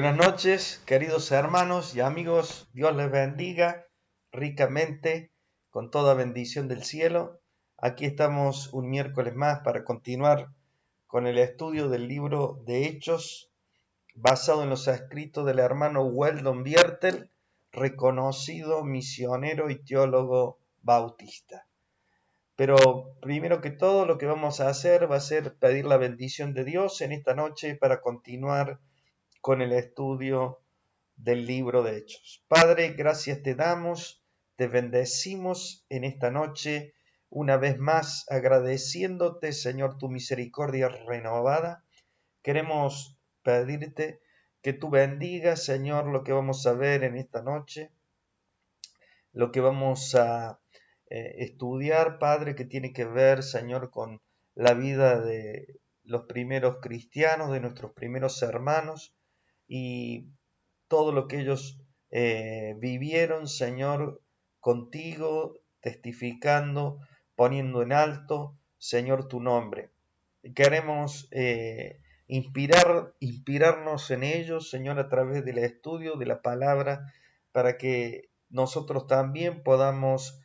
Buenas noches, queridos hermanos y amigos. Dios les bendiga ricamente con toda bendición del cielo. Aquí estamos un miércoles más para continuar con el estudio del libro de Hechos, basado en los escritos del hermano Weldon Biertel, reconocido misionero y teólogo bautista. Pero primero que todo, lo que vamos a hacer va a ser pedir la bendición de Dios en esta noche para continuar con el estudio del libro de Hechos. Padre, gracias te damos, te bendecimos en esta noche, una vez más agradeciéndote, Señor, tu misericordia renovada. Queremos pedirte que tú bendigas, Señor, lo que vamos a ver en esta noche, lo que vamos a estudiar, Padre, que tiene que ver, Señor, con la vida de los primeros cristianos, de nuestros primeros hermanos, y todo lo que ellos vivieron, Señor, contigo, testificando, poniendo en alto, Señor, tu nombre. Queremos inspirarnos en ellos, Señor, a través del estudio de la palabra, para que nosotros también podamos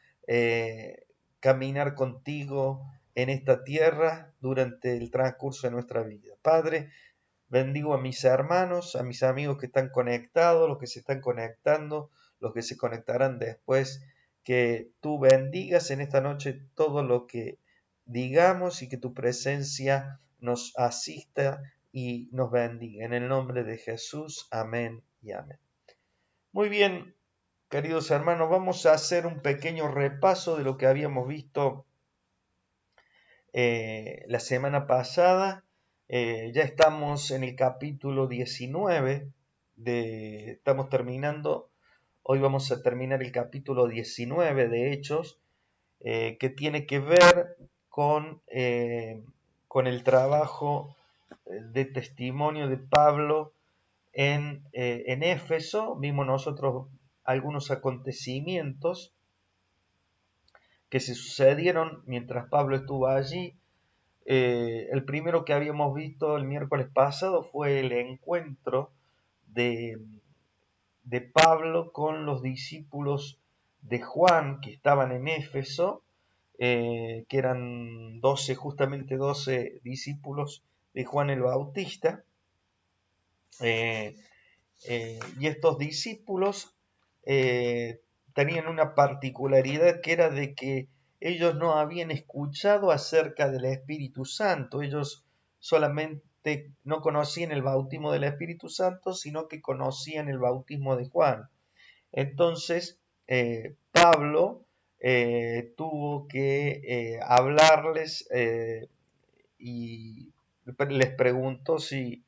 caminar contigo en esta tierra durante el transcurso de nuestra vida. Padre, bendigo a mis hermanos, a mis amigos que están conectados, los que se están conectando, los que se conectarán después. Que tú bendigas en esta noche todo lo que digamos y que tu presencia nos asista y nos bendiga. En el nombre de Jesús, amén y amén. Muy bien, queridos hermanos, vamos a hacer un pequeño repaso de lo que habíamos visto la semana pasada. Ya estamos en el capítulo 19, estamos terminando, hoy vamos a terminar el capítulo 19 de Hechos, que tiene que ver con el trabajo de testimonio de Pablo en Éfeso. Vimos nosotros algunos acontecimientos que se sucedieron mientras Pablo estuvo allí. El primero que habíamos visto el miércoles pasado fue el encuentro de, de Pablo con los discípulos de Juan que estaban en Éfeso, que eran justamente 12 discípulos de Juan el Bautista. Y estos discípulos tenían una particularidad, que era de que ellos no habían escuchado acerca del Espíritu Santo. Ellos solamente no conocían el bautismo del Espíritu Santo, sino que conocían el bautismo de Juan. Entonces, Pablo tuvo que hablarles y les preguntó si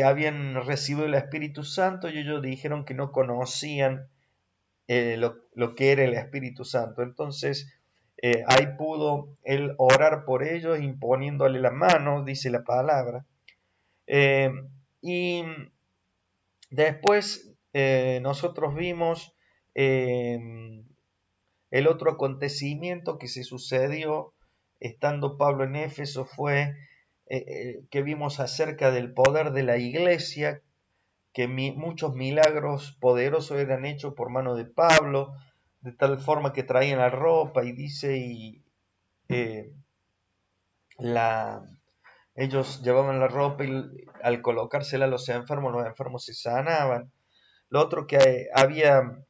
habían recibido el Espíritu Santo, y ellos dijeron que no conocían lo que era el Espíritu Santo. Entonces, ahí pudo él orar por ellos, imponiéndole la mano, dice la palabra. Y después nosotros vimos el otro acontecimiento que se sucedió estando Pablo en Éfeso, fue que vimos acerca del poder de la iglesia, que muchos milagros poderosos eran hechos por mano de Pablo, de tal forma que traían la ropa, y dice, eh, ellos llevaban la ropa y al colocársela a los enfermos se sanaban. Lo otro que había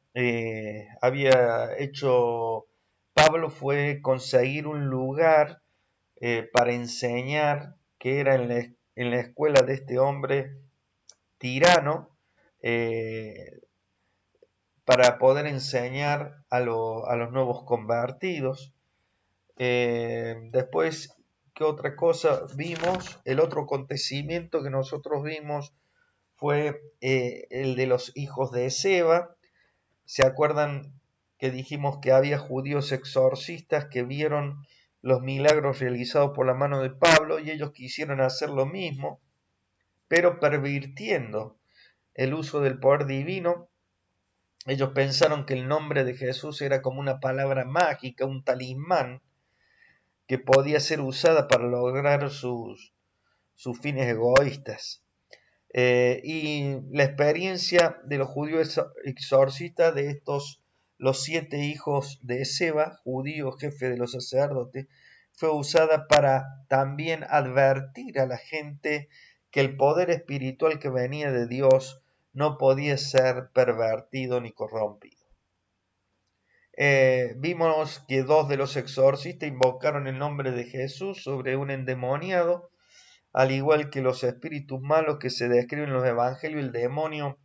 hecho Pablo fue conseguir un lugar para enseñar, que era en la escuela de este hombre tirano, para poder enseñar a los nuevos convertidos. Después, ¿qué otra cosa vimos? El otro acontecimiento que nosotros vimos fue el de los hijos de Seba. ¿Se acuerdan que dijimos que había judíos exorcistas que vieron los milagros realizados por la mano de Pablo, y ellos quisieron hacer lo mismo, pero pervirtiendo el uso del poder divino? Ellos pensaron que el nombre de Jesús era como una palabra mágica, un talismán que podía ser usada para lograr sus fines egoístas. y la experiencia de los judíos exorcistas de estos, los 7 hijos de Seba, judío jefe de los sacerdotes, fue usada para también advertir a la gente que el poder espiritual que venía de Dios no podía ser pervertido ni corrompido. Vimos que 2 de los exorcistas invocaron el nombre de Jesús sobre un endemoniado, al igual que los espíritus malos que se describen en los evangelios. El demonio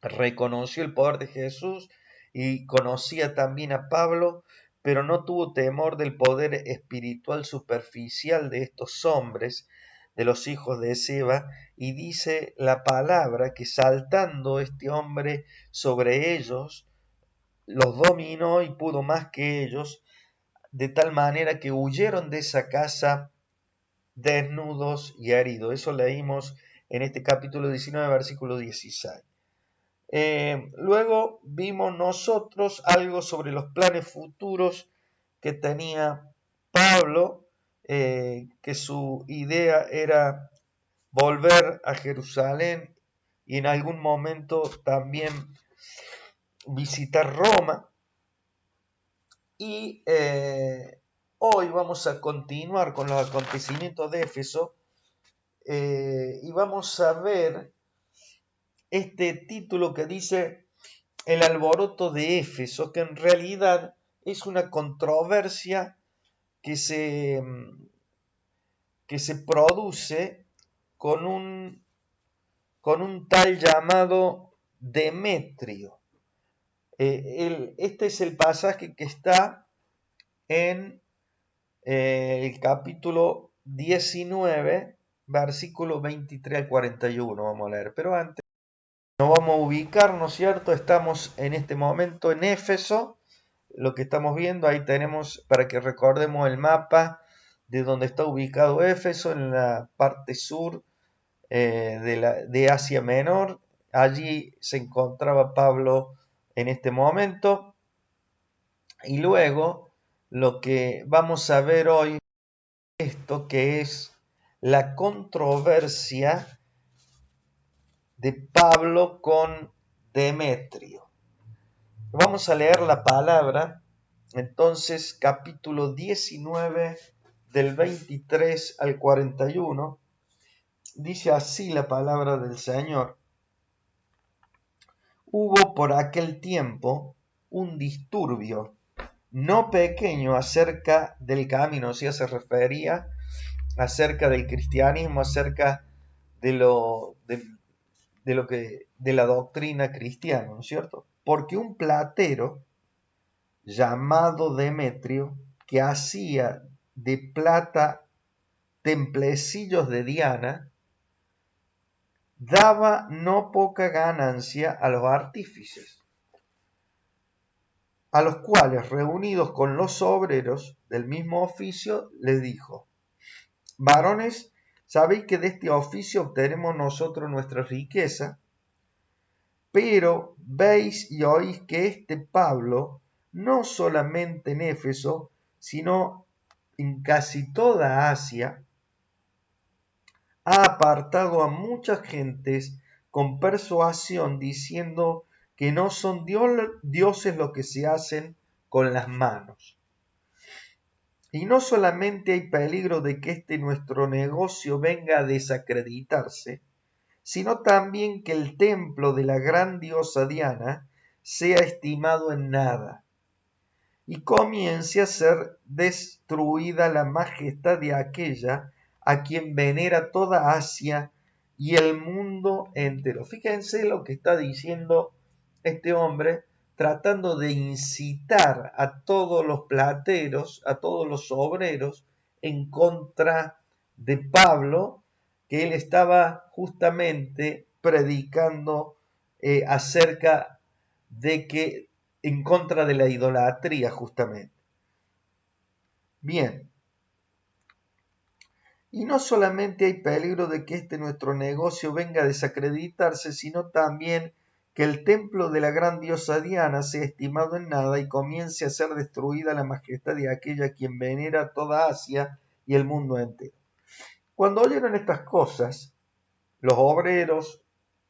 reconoció el poder de Jesús y conocía también a Pablo, pero no tuvo temor del poder espiritual superficial de estos hombres, de los hijos de Seba, y dice la palabra que saltando este hombre sobre ellos, los dominó y pudo más que ellos, de tal manera que huyeron de esa casa desnudos y heridos. Eso leímos en este capítulo 19, versículo 16. Luego vimos nosotros algo sobre los planes futuros que tenía Pablo, que su idea era volver a Jerusalén y en algún momento también visitar Roma. Y hoy vamos a continuar con los acontecimientos de Éfeso y vamos a ver este título que dice El alboroto de Éfeso, que en realidad es una controversia que se produce con un tal llamado Demetrio. Este es el pasaje que está en el capítulo 19, versículo 23 al 41, vamos a leer. Pero antes nos vamos a ubicar, ¿no es cierto? Estamos en este momento en Éfeso, lo que estamos viendo, ahí tenemos, para que recordemos el mapa de donde está ubicado Éfeso, en la parte sur de Asia Menor. Allí se encontraba Pablo en este momento. Y luego lo que vamos a ver hoy, esto que es la controversia de Pablo con Demetrio. Vamos a leer la palabra, entonces capítulo 19 del 23 al 41, dice así la palabra del Señor. Hubo por aquel tiempo un disturbio no pequeño acerca del camino, o sea, se refería acerca del cristianismo, acerca de la doctrina cristiana, ¿no es cierto? Porque un platero llamado Demetrio, que hacía de plata templecillos de Diana, daba no poca ganancia a los artífices, a los cuales, reunidos con los obreros del mismo oficio, les dijo: varones, sabéis que de este oficio obtenemos nosotros nuestra riqueza, pero veis y oís que este Pablo, no solamente en Éfeso, sino en casi toda Asia, ha apartado a muchas gentes con persuasión, diciendo que no son dioses los que se hacen con las manos. Y no solamente hay peligro de que nuestro negocio venga a desacreditarse, sino también que el templo de la gran diosa Diana sea estimado en nada, y comience a ser destruida la majestad de aquella a quien venera toda Asia y el mundo entero. Fíjense lo que está diciendo este hombre, tratando de incitar a todos los plateros, a todos los obreros, en contra de Pablo, que él estaba justamente predicando acerca de que en contra de la idolatría justamente. Bien. Y no solamente hay peligro de que nuestro negocio venga a desacreditarse, sino también que el templo de la gran diosa Diana sea estimado en nada y comience a ser destruida la majestad de aquella quien venera toda Asia y el mundo entero. Cuando oyeron estas cosas, Los obreros,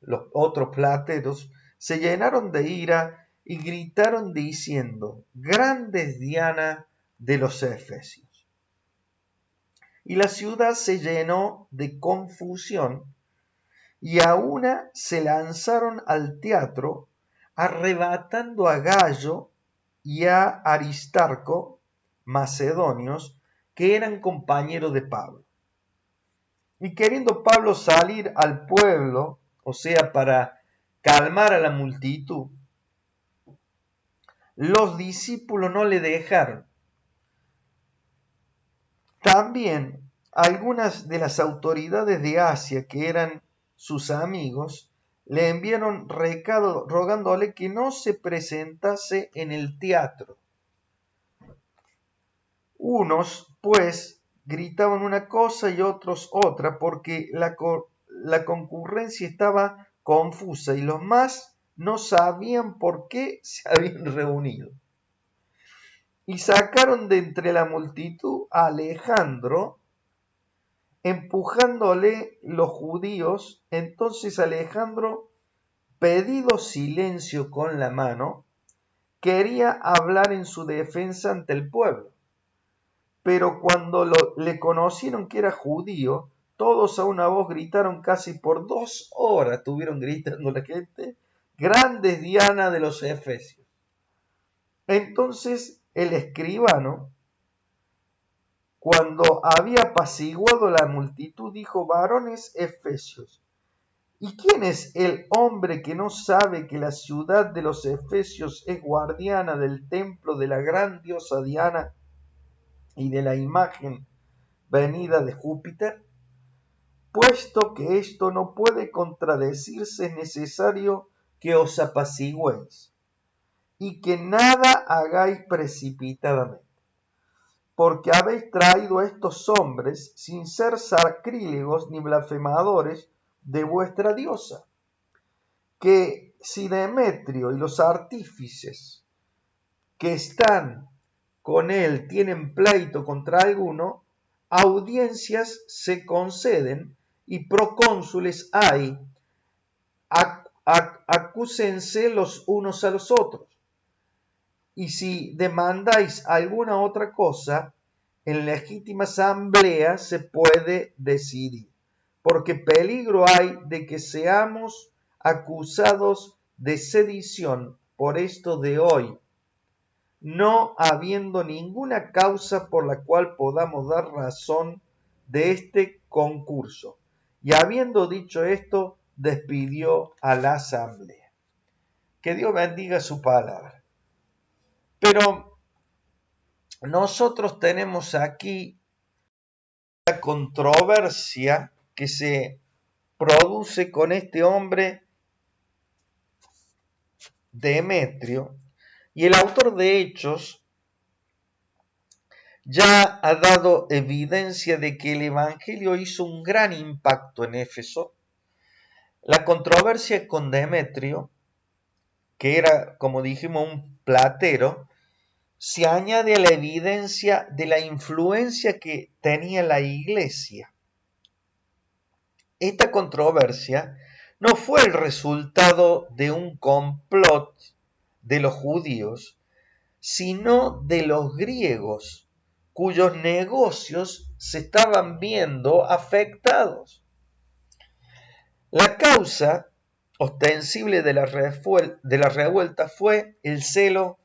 los otros plateros, se llenaron de ira y gritaron diciendo: grande es Diana de los Efesios. Y la ciudad se llenó de confusión, y a una se lanzaron al teatro, arrebatando a Gayo y a Aristarco, macedonios, que eran compañeros de Pablo. Y queriendo Pablo salir al pueblo, o sea, para calmar a la multitud, los discípulos no le dejaron. También algunas de las autoridades de Asia, que eran sus amigos, le enviaron recado rogándole que no se presentase en el teatro. Unos, pues, gritaban una cosa y otros otra, porque la concurrencia estaba confusa y los más no sabían por qué se habían reunido. Y sacaron de entre la multitud a Alejandro, empujándole los judíos. Entonces Alejandro, pedido silencio con la mano, quería hablar en su defensa ante el pueblo. Pero cuando le conocieron que era judío, todos a una voz gritaron, casi por 2 horas estuvieron gritando la gente: grande es Diana de los Efesios. Entonces el escribano, cuando había apaciguado la multitud, dijo: varones efesios, ¿y quién es el hombre que no sabe que la ciudad de los Efesios es guardiana del templo de la gran diosa Diana y de la imagen venida de Júpiter? Puesto que esto no puede contradecirse, es necesario que os apacigüéis y que nada hagáis precipitadamente, porque habéis traído a estos hombres sin ser sacrílegos ni blasfemadores de vuestra diosa, que si Demetrio y los artífices que están con él tienen pleito contra alguno, audiencias se conceden y procónsules hay, acúsense los unos a los otros. Y si demandáis alguna otra cosa, en legítima asamblea se puede decidir, porque peligro hay de que seamos acusados de sedición por esto de hoy, no habiendo ninguna causa por la cual podamos dar razón de este concurso. Y habiendo dicho esto, despidió a la asamblea. Que Dios bendiga su palabra. Pero nosotros tenemos aquí la controversia que se produce con este hombre Demetrio, y el autor de Hechos ya ha dado evidencia de que el Evangelio hizo un gran impacto en Éfeso. La controversia con Demetrio, que era, como dijimos, un platero, se añade a la evidencia de la influencia que tenía la iglesia. Esta controversia no fue el resultado de un complot de los judíos, sino de los griegos, cuyos negocios se estaban viendo afectados. La causa ostensible de la revuelta fue el celo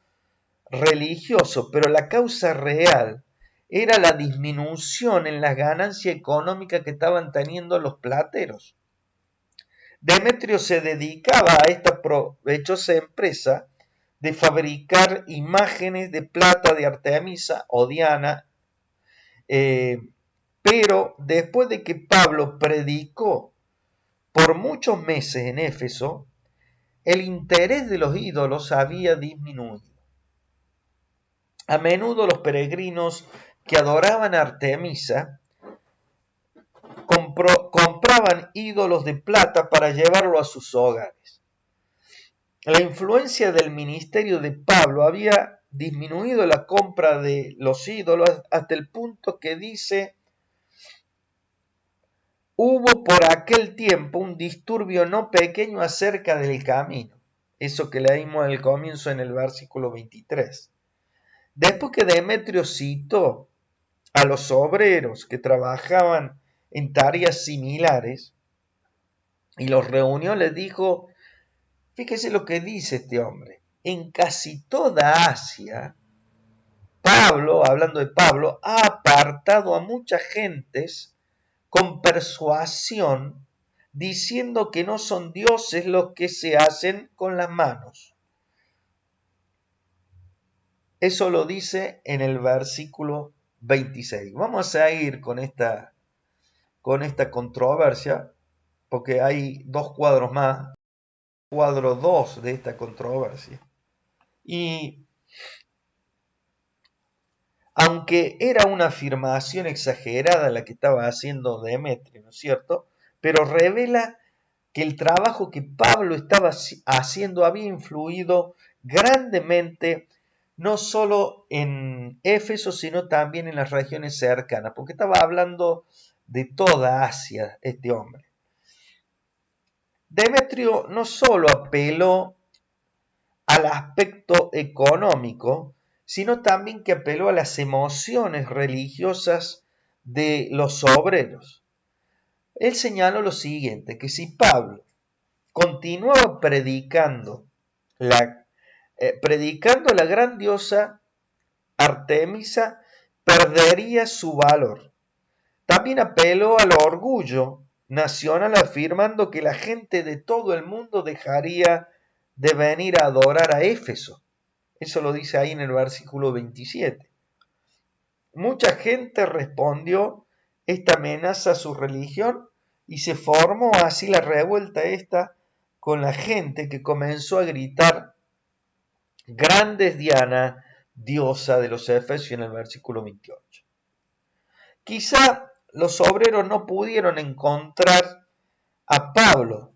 religioso, pero la causa real era la disminución en la ganancia económica que estaban teniendo los plateros. Demetrio se dedicaba a esta provechosa empresa de fabricar imágenes de plata de Artemisa o Diana, pero después de que Pablo predicó por muchos meses en Éfeso, el interés de los ídolos había disminuido. A menudo los peregrinos que adoraban a Artemisa compraban ídolos de plata para llevarlo a sus hogares. La influencia del ministerio de Pablo había disminuido la compra de los ídolos hasta el punto que dice hubo por aquel tiempo un disturbio no pequeño acerca del camino. Eso que leímos al comienzo en el versículo 23. Después que Demetrio citó a los obreros que trabajaban en tareas similares y los reunió, les dijo, fíjese lo que dice este hombre, en casi toda Asia, Pablo, hablando de Pablo, ha apartado a muchas gentes con persuasión, diciendo que no son dioses los que se hacen con las manos. Eso lo dice en el versículo 26. Vamos a ir con esta controversia, porque hay dos cuadros más, cuadro 2 de esta controversia. Y aunque era una afirmación exagerada la que estaba haciendo Demetrio, ¿no es cierto? Pero revela que el trabajo que Pablo estaba haciendo había influido grandemente no solo en Éfeso, sino también en las regiones cercanas, porque estaba hablando de toda Asia este hombre. Demetrio no solo apeló al aspecto económico, sino también que apeló a las emociones religiosas de los obreros. Él señaló lo siguiente, que si Pablo continuaba predicando la gran diosa Artemisa, perdería su valor. También apeló al orgullo nacional afirmando que la gente de todo el mundo dejaría de venir a adorar a Éfeso. Eso lo dice ahí en el versículo 27. Mucha gente respondió esta amenaza a su religión y se formó así la revuelta esta con la gente que comenzó a gritar, grande es Diana, diosa de los Efesios, en el versículo 28. Quizá los obreros no pudieron encontrar a Pablo.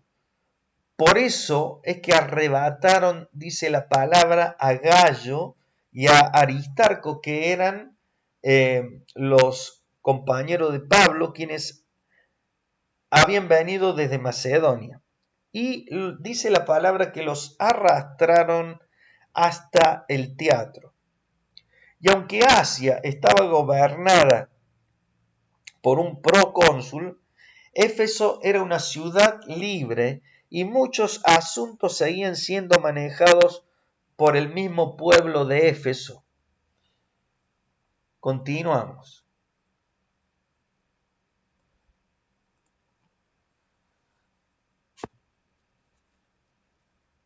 Por eso es que arrebataron, dice la palabra, a Gallo y a Aristarco, que eran los compañeros de Pablo, quienes habían venido desde Macedonia. Y dice la palabra que los arrastraron hasta el teatro. Y aunque Asia estaba gobernada por un procónsul, Éfeso era una ciudad libre y muchos asuntos seguían siendo manejados por el mismo pueblo de Éfeso. Continuamos.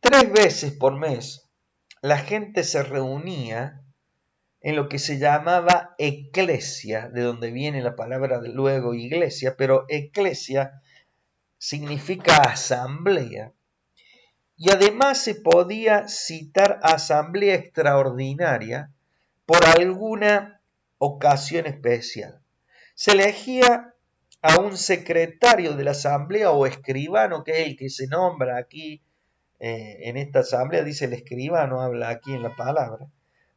3 veces por mes la gente se reunía en lo que se llamaba eclesia, de donde viene la palabra luego iglesia, pero eclesia significa asamblea. Y además se podía citar asamblea extraordinaria por alguna ocasión especial. Se elegía a un secretario de la asamblea o escribano, que es el que se nombra aquí en esta asamblea, dice el escribano, habla aquí en la palabra,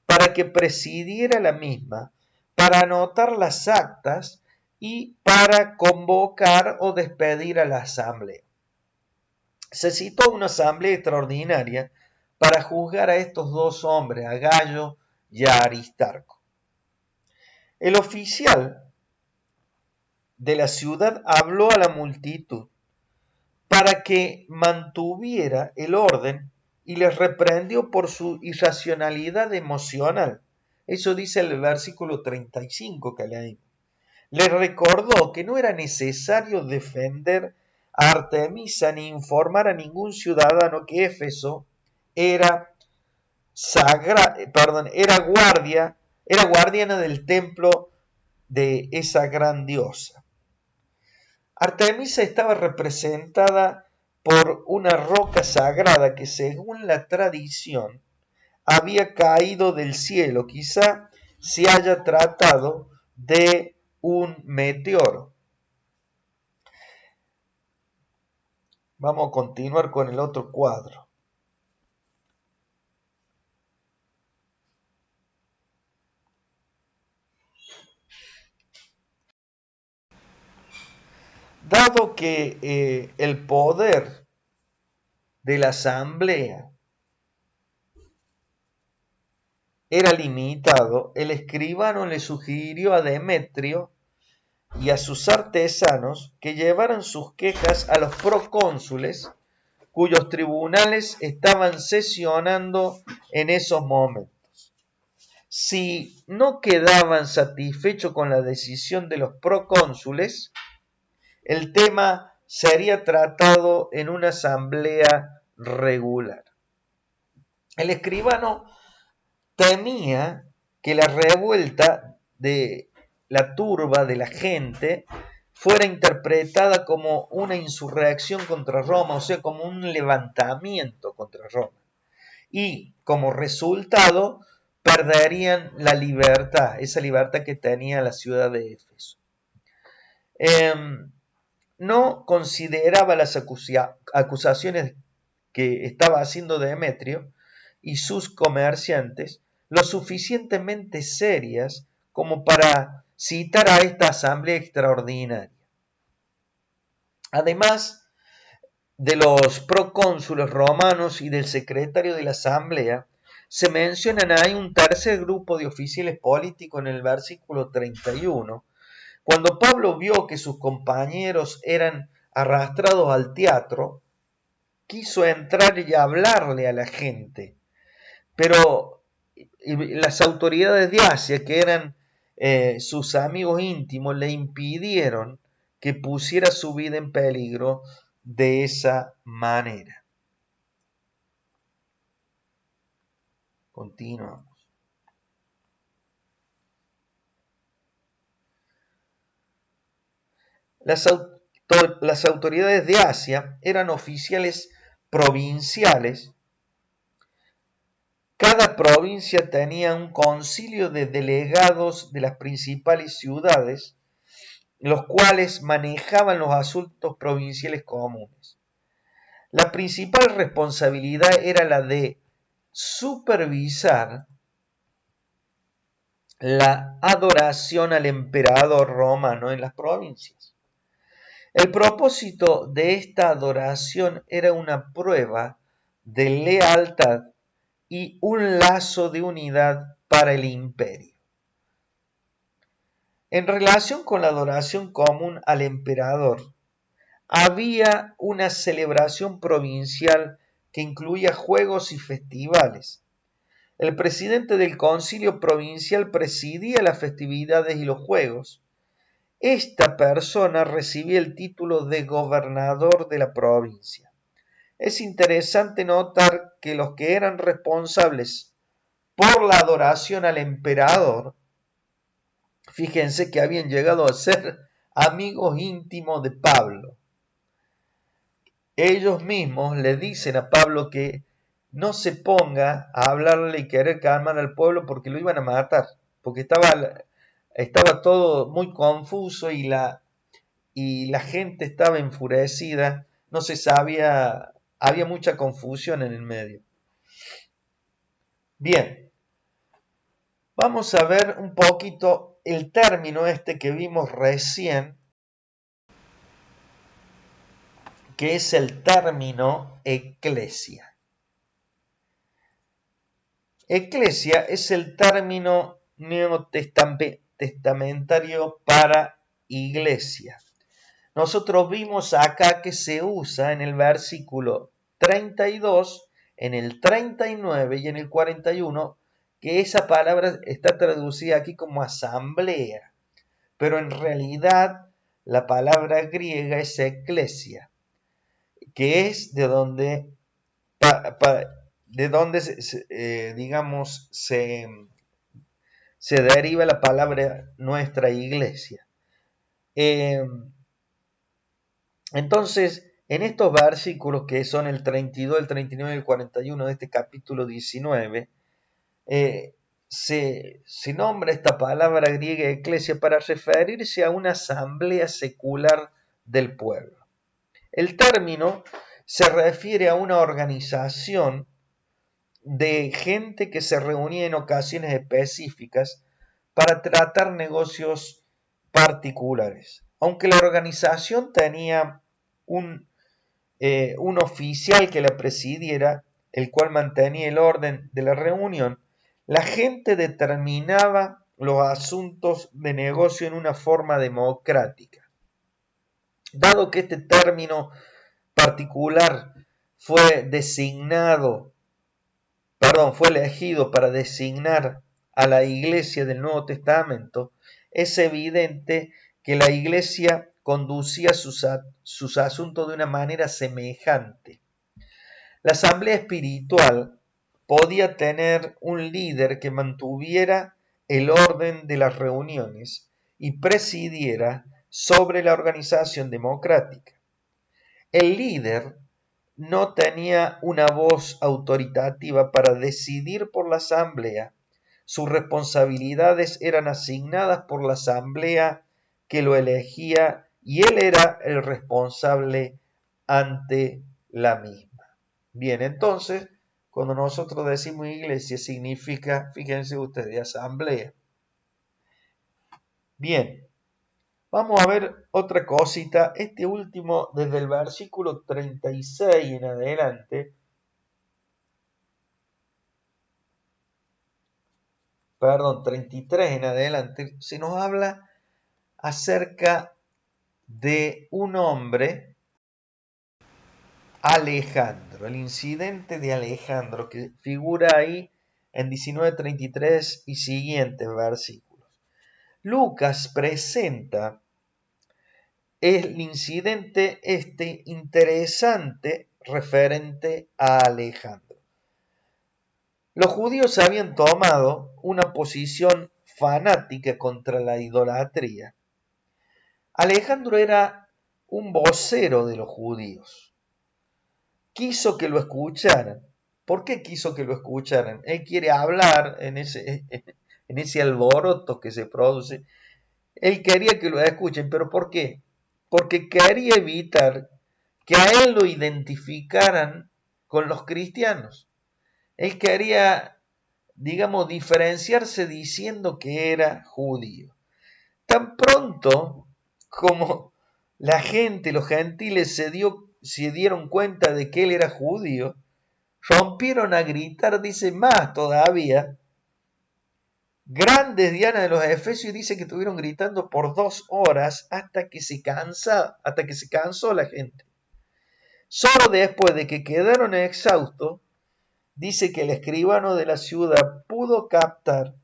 para que presidiera la misma, para anotar las actas y para convocar o despedir a la asamblea. Se citó una asamblea extraordinaria para juzgar a estos dos hombres, a Gallo y a Aristarco. El oficial de la ciudad habló a la multitud para que mantuviera el orden y les reprendió por su irracionalidad emocional. Eso dice el versículo 35 que leímos. Les recordó que no era necesario defender a Artemisa ni informar a ningún ciudadano que Éfeso era era guardiana del templo de esa gran diosa. Artemisa estaba representada por una roca sagrada que, según la tradición, había caído del cielo. Quizá se haya tratado de un meteoro. Vamos a continuar con el otro cuadro. Dado que el poder de la asamblea era limitado, el escribano le sugirió a Demetrio y a sus artesanos que llevaran sus quejas a los procónsules, cuyos tribunales estaban sesionando en esos momentos. Si no quedaban satisfechos con la decisión de los procónsules, el tema sería tratado en una asamblea regular. El escribano temía que la revuelta de la turba de la gente fuera interpretada como una insurrección contra Roma, o sea, como un levantamiento contra Roma. Y como resultado perderían la libertad, esa libertad que tenía la ciudad de Éfeso. No consideraba las acusaciones que estaba haciendo Demetrio y sus comerciantes lo suficientemente serias como para citar a esta asamblea extraordinaria. Además de los procónsulos romanos y del secretario de la asamblea, se mencionan ahí un tercer grupo de oficiales políticos en el versículo 31. Cuando Pablo vio que sus compañeros eran arrastrados al teatro, quiso entrar y hablarle a la gente, pero las autoridades de Asia, que eran sus amigos íntimos, le impidieron que pusiera su vida en peligro de esa manera. Continuamos. Las autoridades de Asia eran oficiales provinciales. Cada provincia tenía un concilio de delegados de las principales ciudades, los cuales manejaban los asuntos provinciales comunes. La principal responsabilidad era la de supervisar la adoración al emperador romano en las provincias. El propósito de esta adoración era una prueba de lealtad y un lazo de unidad para el imperio. En relación con la adoración común al emperador, había una celebración provincial que incluía juegos y festivales. El presidente del concilio provincial presidía las festividades y los juegos. Esta persona recibía el título de gobernador de la provincia. Es interesante notar que los que eran responsables por la adoración al emperador, fíjense que habían llegado a ser amigos íntimos de Pablo. Ellos mismos le dicen a Pablo que no se ponga a hablarle y querer calmar al pueblo porque lo iban a matar, porque estaba todo muy confuso y la gente estaba enfurecida, no se sabía, había mucha confusión en el medio. Bien, vamos a ver un poquito el término este que vimos recién, que es el término eclesia. Eclesia es el término neotestamentario para iglesia. Nosotros vimos acá que se usa en el versículo 32, en el 39 y en el 41, que esa palabra está traducida aquí como asamblea, pero en realidad la palabra griega es eclesia, que es de donde digamos, se deriva la palabra nuestra iglesia. Entonces, en estos versículos que son el 32, el 39 y el 41 de este capítulo 19, se nombra esta palabra griega eclesia para referirse a una asamblea secular del pueblo. El término se refiere a una organización de gente que se reunía en ocasiones específicas para tratar negocios particulares. aunque la organización tenía un oficial que la presidiera, el cual mantenía el orden de la reunión, la gente determinaba los asuntos de negocio en una forma democrática. Dado que este término particular fue elegido para designar a la Iglesia del Nuevo Testamento, es evidente que la Iglesia conducía sus asuntos de una manera semejante. La asamblea espiritual podía tener un líder que mantuviera el orden de las reuniones y presidiera sobre la organización democrática. El líder no tenía una voz autoritativa para decidir por la asamblea. Sus responsabilidades eran asignadas por la asamblea que lo elegía y él era el responsable ante la misma. Bien, entonces, cuando nosotros decimos iglesia, significa, fíjense ustedes, asamblea. Bien, vamos a ver otra cosita. Este último, desde el versículo 36 en adelante, perdón, 33 en adelante, se nos habla acerca de un hombre, Alejandro, el incidente de Alejandro, que figura ahí en 19:33 y siguientes versículos. Lucas presenta el incidente interesante referente a Alejandro. Los judíos habían tomado una posición fanática contra la idolatría. Alejandro era un vocero de los judíos. Quiso que lo escucharan. ¿Por qué quiso que lo escucharan? Él quiere hablar en ese alboroto que se produce. Él quería que lo escuchen, pero ¿por qué? Porque quería evitar que a él lo identificaran con los cristianos. Él quería, digamos, diferenciarse diciendo que era judío. Tan pronto como la gente, los gentiles, se dieron cuenta de que él era judío, rompieron a gritar, dice más todavía. Grandes Diana de los Efesios dice que estuvieron gritando por 2 horas hasta que se cansó la gente. Solo después de que quedaron exhaustos, dice que el escribano de la ciudad pudo captar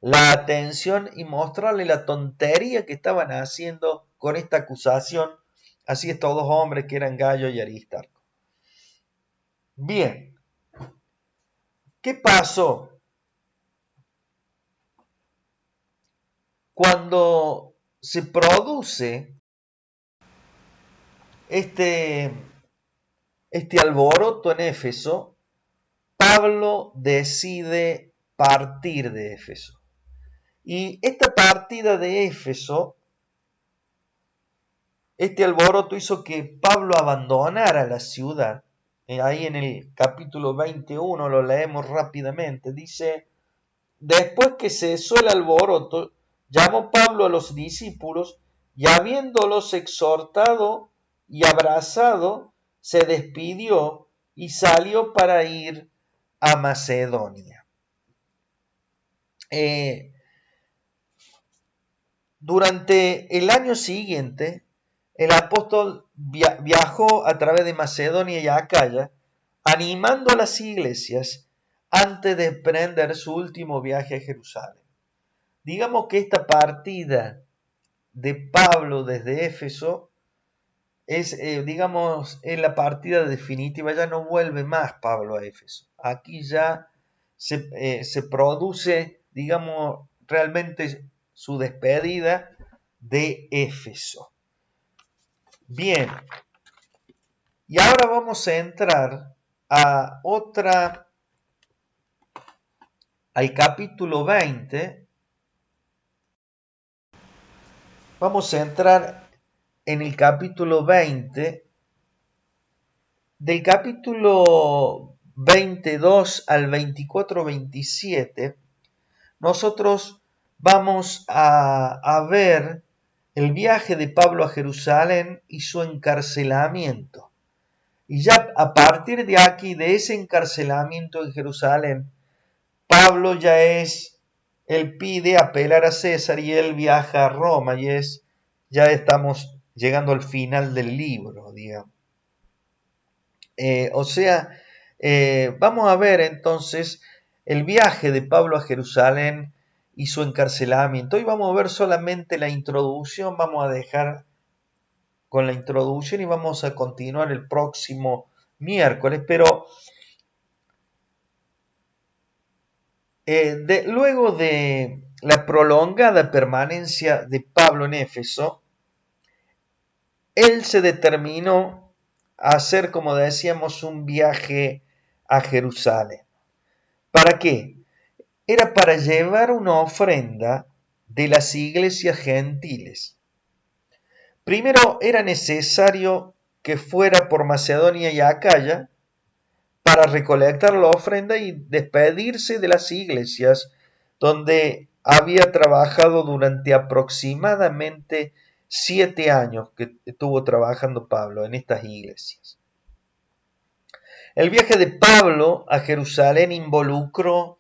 la atención y mostrarle la tontería que estaban haciendo con esta acusación, así estos dos hombres que eran Gallo y Aristarco. Bien, ¿qué pasó? Cuando se produce este alboroto en Éfeso, Pablo decide partir de Éfeso. Y esta partida de Éfeso, este alboroto hizo que Pablo abandonara la ciudad. Ahí en el capítulo 21 lo leemos rápidamente. Dice, después que cesó el alboroto, llamó Pablo a los discípulos y habiéndolos exhortado y abrazado, se despidió y salió para ir a Macedonia. Durante el año siguiente, el apóstol viajó a través de Macedonia y Acaya, animando a las iglesias antes de emprender su último viaje a Jerusalén. Digamos que esta partida de Pablo desde Éfeso es la partida definitiva. Ya no vuelve más Pablo a Éfeso. Aquí ya se produce, digamos, realmente su despedida de Éfeso. Bien, y ahora vamos a entrar al capítulo 20. Vamos a entrar en el capítulo 20, del capítulo 22 al 24-27, nosotros vamos a ver el viaje de Pablo a Jerusalén y su encarcelamiento. Y ya a partir de aquí, de ese encarcelamiento en Jerusalén, Pablo él pide apelar a César y él viaja a Roma ya estamos llegando al final del libro, digamos. Vamos a ver entonces el viaje de Pablo a Jerusalén y su encarcelamiento. Hoy vamos a ver solamente la introducción, vamos a dejar con la introducción y vamos a continuar el próximo miércoles, pero luego de la prolongada permanencia de Pablo en Éfeso, él se determinó a hacer, como decíamos, un viaje a Jerusalén. ¿Para qué? Era para llevar una ofrenda de las iglesias gentiles. Primero era necesario que fuera por Macedonia y Acaya para recolectar la ofrenda y despedirse de las iglesias donde había trabajado durante aproximadamente 7 años que estuvo trabajando Pablo en estas iglesias. El viaje de Pablo a Jerusalén involucró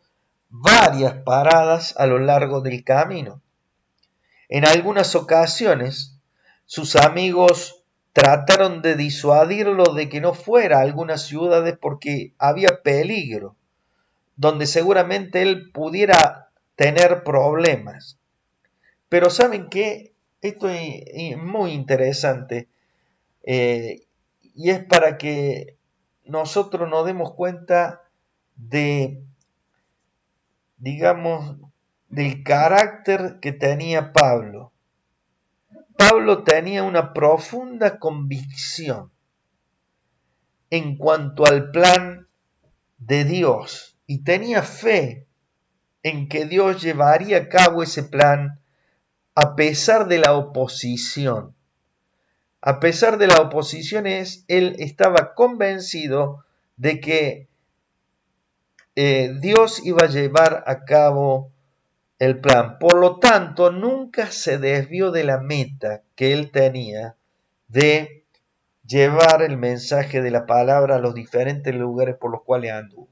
varias paradas a lo largo del camino. En algunas ocasiones, sus amigos trataron de disuadirlo de que no fuera a algunas ciudades porque había peligro, donde seguramente él pudiera tener problemas. Pero ¿saben qué? Esto es muy interesante y es para que nosotros nos demos cuenta de, digamos, del carácter que tenía Pablo. Pablo tenía una profunda convicción en cuanto al plan de Dios y tenía fe en que Dios llevaría a cabo ese plan a pesar de la oposición. A pesar de la oposición, él estaba convencido de que Dios iba a llevar a cabo el plan. Por lo tanto, nunca se desvió de la meta que él tenía de llevar el mensaje de la palabra a los diferentes lugares por los cuales anduvo.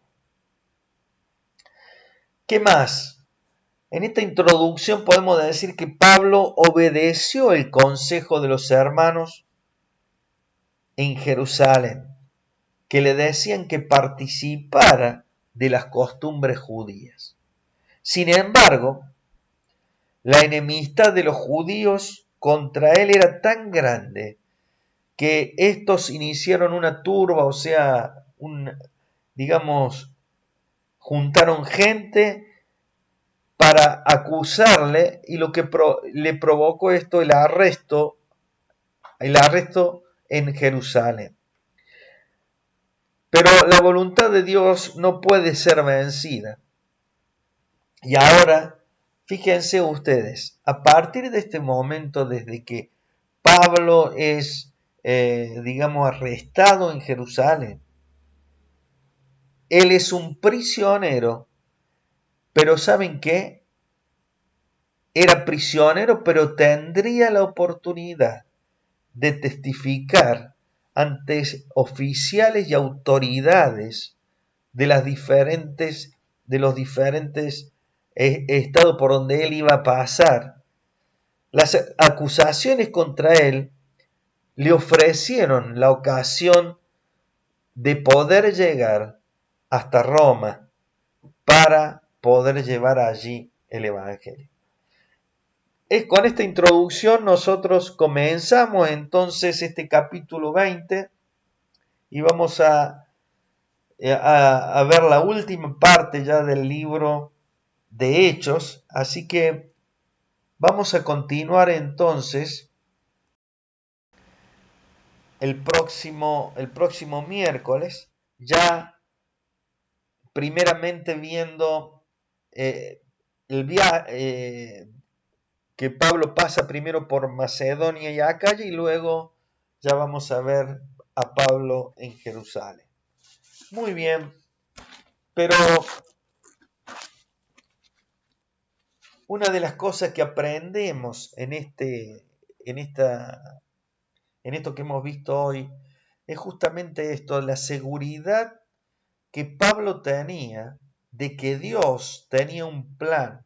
¿Qué más? En esta introducción podemos decir que Pablo obedeció el consejo de los hermanos en Jerusalén, que le decían que participara de las costumbres judías. Sin embargo, la enemistad de los judíos contra él era tan grande que estos iniciaron una turba, juntaron gente para acusarle y lo que le provocó esto el arresto en Jerusalén. Pero la voluntad de Dios no puede ser vencida. Y ahora, fíjense ustedes, a partir de este momento, desde que Pablo es, arrestado en Jerusalén, él es un prisionero, pero ¿saben qué? Era prisionero, pero tendría la oportunidad de testificar ante oficiales y autoridades de los diferentes estados por donde él iba a pasar. Las acusaciones contra él le ofrecieron la ocasión de poder llegar hasta Roma para poder llevar allí el Evangelio. Con esta introducción nosotros comenzamos entonces este capítulo 20 y vamos a ver la última parte ya del libro de Hechos, así que vamos a continuar entonces el próximo miércoles, ya primeramente viendo el viaje que Pablo pasa primero por Macedonia y Acaya y luego ya vamos a ver a Pablo en Jerusalén. Muy bien, pero una de las cosas que aprendemos en este en esto que hemos visto hoy es justamente esto, la seguridad que Pablo tenía de que Dios tenía un plan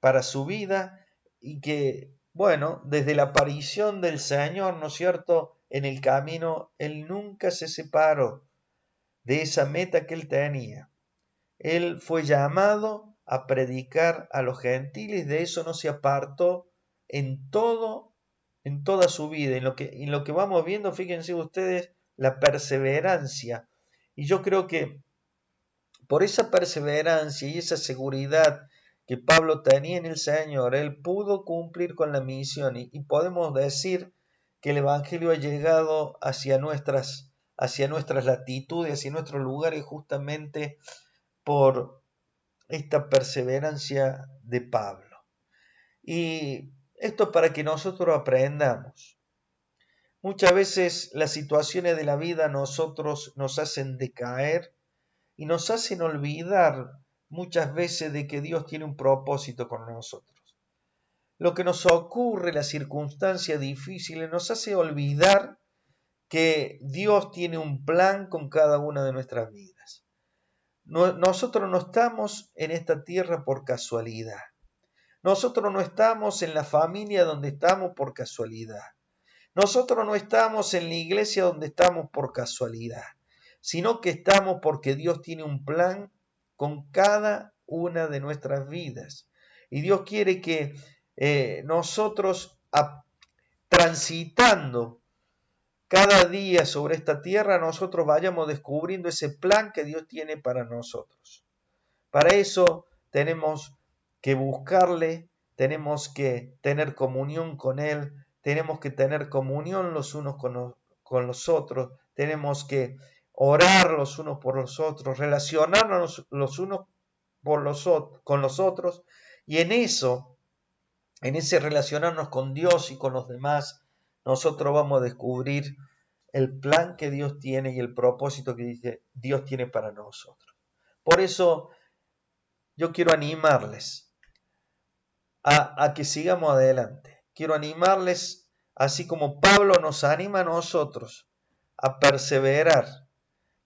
para su vida y que, bueno, desde la aparición del Señor, ¿no es cierto?, en el camino, él nunca se separó de esa meta que él tenía. Él fue llamado a predicar a los gentiles, de eso no se apartó en toda su vida. En lo que vamos viendo, fíjense ustedes, la perseverancia. Y yo creo que por esa perseverancia y esa seguridad que Pablo tenía en el Señor, él pudo cumplir con la misión y podemos decir que el Evangelio ha llegado hacia nuestras latitudes, hacia nuestros lugares justamente por esta perseverancia de Pablo. Y esto para que nosotros aprendamos. Muchas veces las situaciones de la vida a nosotros nos hacen decaer y nos hacen olvidar muchas veces de que Dios tiene un propósito con nosotros. Lo que nos ocurre, las circunstancias difíciles, nos hace olvidar que Dios tiene un plan con cada una de nuestras vidas. Nosotros no estamos en esta tierra por casualidad. Nosotros no estamos en la familia donde estamos por casualidad. Nosotros no estamos en la iglesia donde estamos por casualidad, sino que estamos porque Dios tiene un plan con cada una de nuestras vidas. Y Dios quiere que nosotros, transitando cada día sobre esta tierra, nosotros vayamos descubriendo ese plan que Dios tiene para nosotros. Para eso tenemos que buscarle, tenemos que tener comunión con Él, tenemos que tener comunión los unos con los otros, tenemos que orar los unos por los otros, relacionarnos los unos con los otros, y en ese relacionarnos con Dios y con los demás, nosotros vamos a descubrir el plan que Dios tiene y el propósito que Dios tiene para nosotros. Por eso yo quiero animarles a que sigamos adelante. Quiero animarles, así como Pablo nos anima a nosotros, a perseverar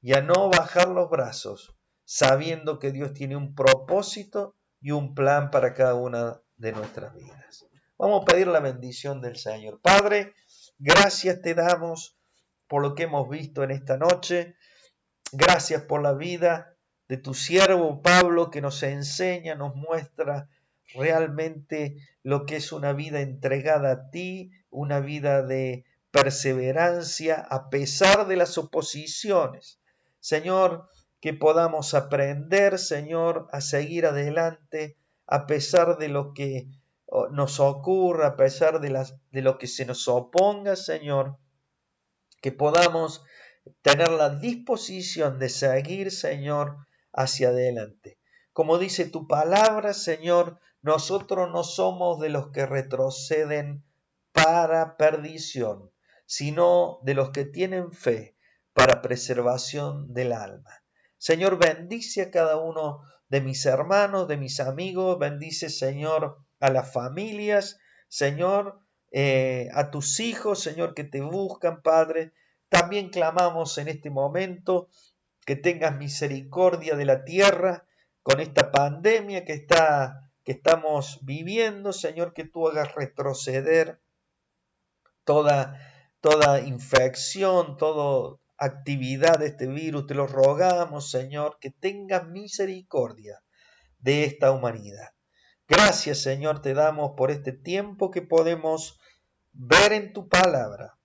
y a no bajar los brazos, sabiendo que Dios tiene un propósito y un plan para cada una de nuestras vidas. Vamos a pedir la bendición del Señor. Padre, gracias te damos por lo que hemos visto en esta noche. Gracias por la vida de tu siervo Pablo, que nos enseña, nos muestra realmente lo que es una vida entregada a ti, una vida de perseverancia a pesar de las oposiciones. Señor, que podamos aprender, Señor, a seguir adelante a pesar de lo que nos ocurra, a pesar de lo que se nos oponga, Señor, que podamos tener la disposición de seguir, Señor, hacia adelante. Como dice tu palabra, Señor, nosotros no somos de los que retroceden para perdición, sino de los que tienen fe para preservación del alma. Señor, bendice a cada uno de mis hermanos, de mis amigos, bendice, Señor, a las familias, Señor, a tus hijos, Señor, que te buscan, Padre. También clamamos en este momento que tengas misericordia de la tierra con esta pandemia que estamos viviendo, Señor, que tú hagas retroceder toda infección, toda actividad de este virus. Te lo rogamos, Señor, que tengas misericordia de esta humanidad. Gracias, Señor, te damos por este tiempo que podemos ver en tu palabra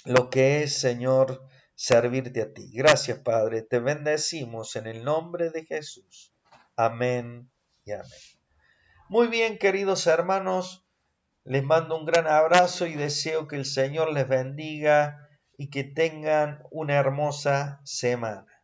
lo que es, Señor, servirte a ti. Gracias, Padre, te bendecimos en el nombre de Jesús. Amén y amén. Muy bien, queridos hermanos, les mando un gran abrazo y deseo que el Señor les bendiga y que tengan una hermosa semana.